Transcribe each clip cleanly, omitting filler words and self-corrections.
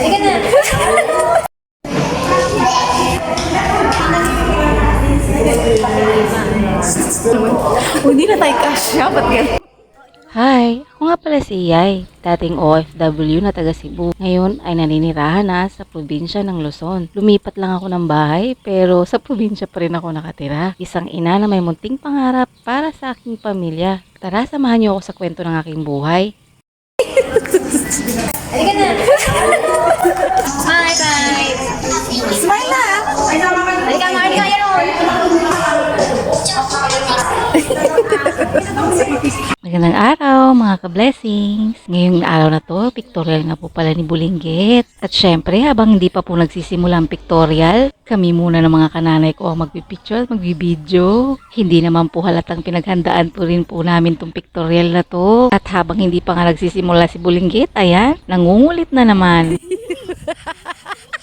Halika na. Hindi na tayo kasya. Ba't ganun? Hi, ako nga pala si Yay, dating OFW na taga Cebu. Ngayon ay naninirahan na sa probinsya ng Luzon. Lumipat lang ako ng bahay pero sa probinsya pa rin ako nakatira. Isang ina na may munting pangarap para sa aking pamilya. Tara, samahan niyo ako sa kwento ng aking buhay. Halika na. Smile, guys. Smile na. Halika nga, halika yan. Magandang araw mga ka-blessings. Ngayong araw na to, pictorial nga po pala ni Bulinggit. At syempre, habang hindi pa po nagsisimula ang pictorial, kami muna ng mga kananay ko ang magpipicture at magbibideo. Hindi naman po halatang pinaghandaan po rin po namin tong pictorial na to. At habang hindi pa nga nagsisimula si Bulinggit, ayan, nangungulit na naman.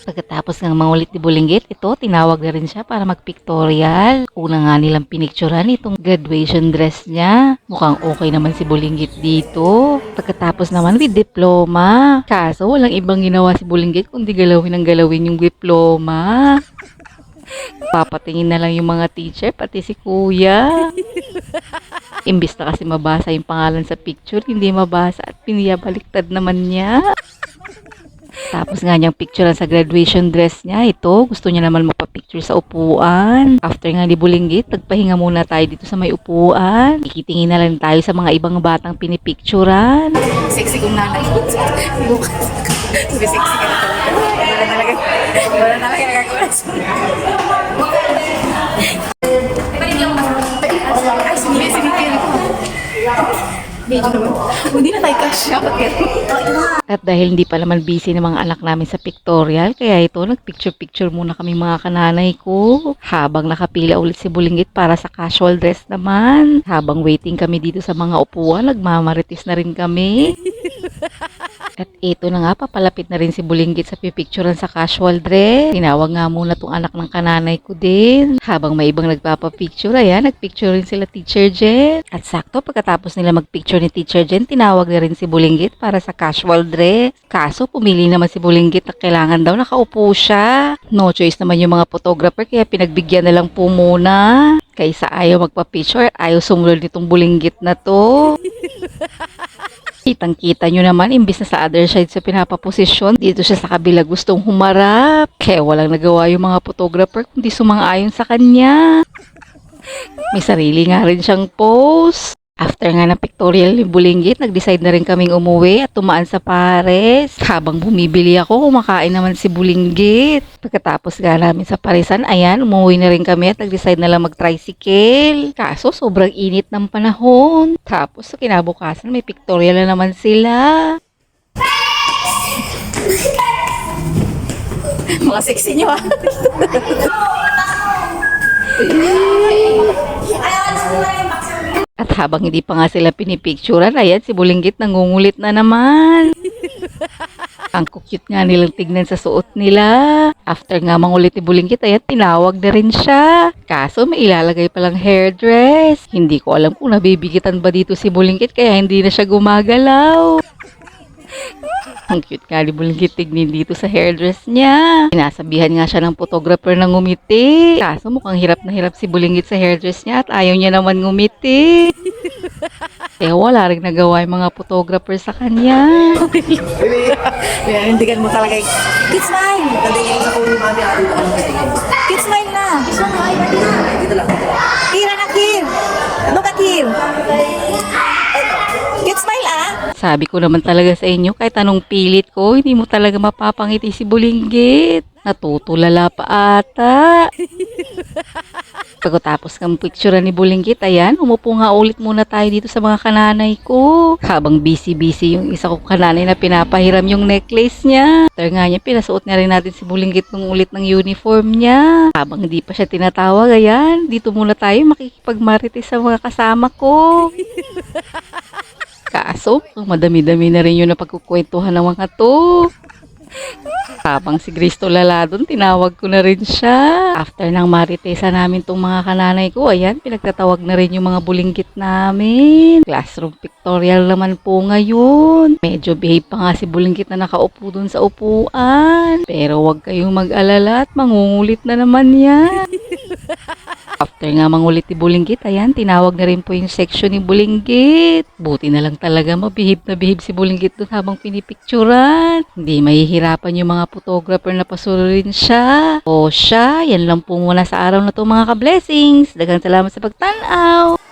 Pagkatapos ng mangulit ni Bulinggit, ito, tinawag na rin siya para mag-pictorial. Una nga nilang pinicturan itong graduation dress niya. Mukhang okay naman si Bulinggit dito. Pagkatapos naman with diploma. Kaso walang ibang ginawa si Bulinggit kundi galawin ang galawin yung diploma. Papatingin na lang yung mga teacher, pati si kuya. Imbis na kasi mabasa yung pangalan sa picture, hindi mabasa at piniyabaliktad naman niya. Tapos nga niyang picture sa graduation dress niya. Ito, gusto niya naman magpa-picture sa upuan. After nga ni Bulinggit, nagpahinga muna tayo dito sa may upuan. Ikitingin na lang tayo sa mga ibang batang pinipicturan. Sexy kong nanay. Sabi sexy ka na talaga. Iba na talaga nagagawa. Ay, sinitin ko. Hindi na tayo kasya. Ba't ganun? At dahil hindi pa naman busy ng mga anak namin sa pictorial, kaya ito, nagpicture-picture muna kami mga kananay ko. Habang nakapila ulit si Bulinggit para sa casual dress naman. Habang waiting kami dito sa mga upuan, nagmamaritis na rin kami. At ito na nga, papalapit na rin si Bulinggit sa pipicturean sa casual dress. Tinawag nga muna tong anak ng kananay ko din. Habang may ibang nagpapapicture, ayan, nagpicture rin sila Teacher Jen. At sakto, pagkatapos nila magpicture ni Teacher Jen, tinawag na rin si Bulinggit para sa casual dress. Kaso, pumili naman si Bulinggit na kailangan daw nakaupo siya. No choice naman yung mga photographer, kaya pinagbigyan na lang po muna. Kaysa ayaw magpa-picture, ayaw sumunod nitong Bulinggit na to. Kitang-kita nyo naman, imbis na sa other side sa pinapaposisyon, dito siya sa kabila gustong humarap. Kaya walang nagawa yung mga photographer kundi sumang-ayon sa kanya. May sarili nga rin siyang pose. After nga ng pictorial ni Bulinggit, nag-decide na rin kaming umuwi at tumaan sa Pares. Habang bumibili ako, kumakain naman si Bulinggit. Pagkatapos nga namin sa Paresan, ayan, umuwi na rin kami at nag-decide na lang mag-tricycle. Kaso, sobrang init ng panahon. Tapos, sa kinabukasan, may pictorial na naman sila. Mga sexy nyo ah. At habang hindi pa nga sila pinipicturan, ayan, si Bulinggit nangungulit na naman. Ang cute nga nilang tignan sa suot nila. After nga mangulit ni Bulinggit, ayan, tinawag na rin siya. Kaso may ilalagay palang hairdress. Hindi ko alam kung nabibigitan ba dito si Bulinggit kaya hindi na siya gumagalaw. Ang cute nga ni Bulinggit tignan dito sa hairdress niya. Sinasabihan nga siya ng photographer na ngumiti. Kaso mukhang hirap na hirap si Bulinggit sa hairdress niya at ayaw niya naman ngumiti. Kaya wala rin nagawa yung mga photographer sa kanya. Hindigan mo talaga yung kid smile! Kid smile na! Kira na, Kir! Look at him! Kid smile ah! Sabi ko naman talaga sa inyo, kahit anong pilit ko, hindi mo talaga mapapangiti si Bulinggit. Natutulala pa ata. Pagkatapos ng picture ni Bulinggit, ayan, umupo nga ulit muna tayo dito sa mga kananay ko. Habang busy-busy yung isa kong kananay na pinapahiram yung necklace niya. After nga niya, pinasuot na rin natin si Bulinggit nung ulit ng uniform niya. Habang hindi pa siya tinatawag, ayan, dito muna tayo makikipagmarites sa mga kasama ko. Kaso, madami-dami na rin yun na pagkukwentuhan ng mga to. Habang si Cristo lala doon, tinawag ko na rin siya. After ng maritesa namin tong mga kananay ko, ayan, pinagtatawag na rin yung mga bulinggit namin. Classroom pictorial naman po ngayon. Medyo behave pa nga si bulinggit na nakaupo doon sa upuan. Pero wag kayong mag-alala at mangungulit na naman yan. After nga mangulit ni Bulinggit, ayan, tinawag na rin po yung section ni Bulinggit. Buti na lang talaga mabihib na bihib si Bulinggit doon habang pinipicturan. Hindi mahihirapan yung mga photographer na pasururin siya. O siya, yan lang po muna sa araw na to mga ka-blessings. Daghang salamat sa pagtanaw.